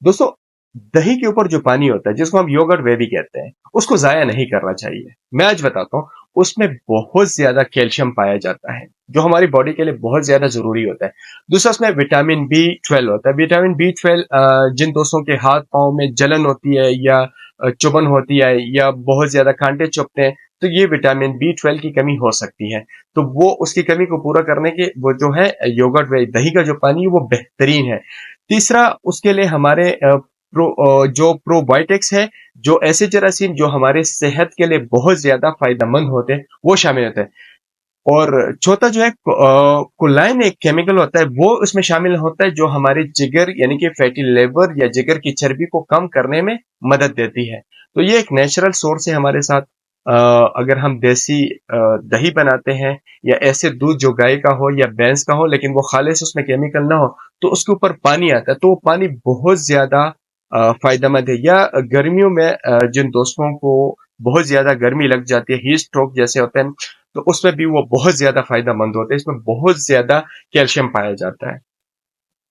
दोस्तों, दही के ऊपर जो पानी होता है, जिसको हम योगर्ट वे भी कहते हैं, उसको ज़ाया नहीं करना चाहिए। मैं आज बताता हूँ, उसमें बहुत ज़्यादा कैल्शियम पाया जाता है, जो हमारी बॉडी के लिए बहुत ज़्यादा ज़रूरी होता है। दूसरा, उसमें विटामिन B12 होता है। विटामिन B12 जिन दोस्तों के हाथ-पाँव में जलन होती है या चुभन होती है या बहुत ज़्यादा काँटे चुभते हैं, तो ये विटामिन B12 की कमी हो सकती है। तो वो उसकी कमी को पूरा करने के वो जो है योगर्ट वे दही का जो पानी है वो बेहतरीन है। तीसरा, उसके लिए हमारे जो प्रोबायोटिक्स है, जो ऐसे जरासीम जो हमारे सेहत के लिए बहुत ज्यादा फायदेमंद होते हैं, वो शामिल होते हैं। और चौथा जो है कोलाइन, एक केमिकल होता है, वो उसमें शामिल होता है जो हमारे जिगर यानी कि फैटी लिवर या जिगर की चर्बी को कम करने में मदद देती है। तो ये एक नेचुरल सोर्स है हमारे साथ। अगर हम देसी दही बनाते हैं या ऐसे दूध जो गाय का हो या भैंस का हो, लेकिन वो खालिस उसमें केमिकल ना हो, तो उसके ऊपर पानी आता है, तो वो पानी बहुत ज्यादा फायदेमंद है। या गर्मियों में जिन दोस्तों को बहुत ज्यादा गर्मी लग जाती है, हीट स्ट्रोक जैसे होते हैं, तो उसमें भी वो बहुत ज्यादा फायदेमंद होते हैं। इसमें बहुत ज्यादा कैल्शियम पाया जाता है।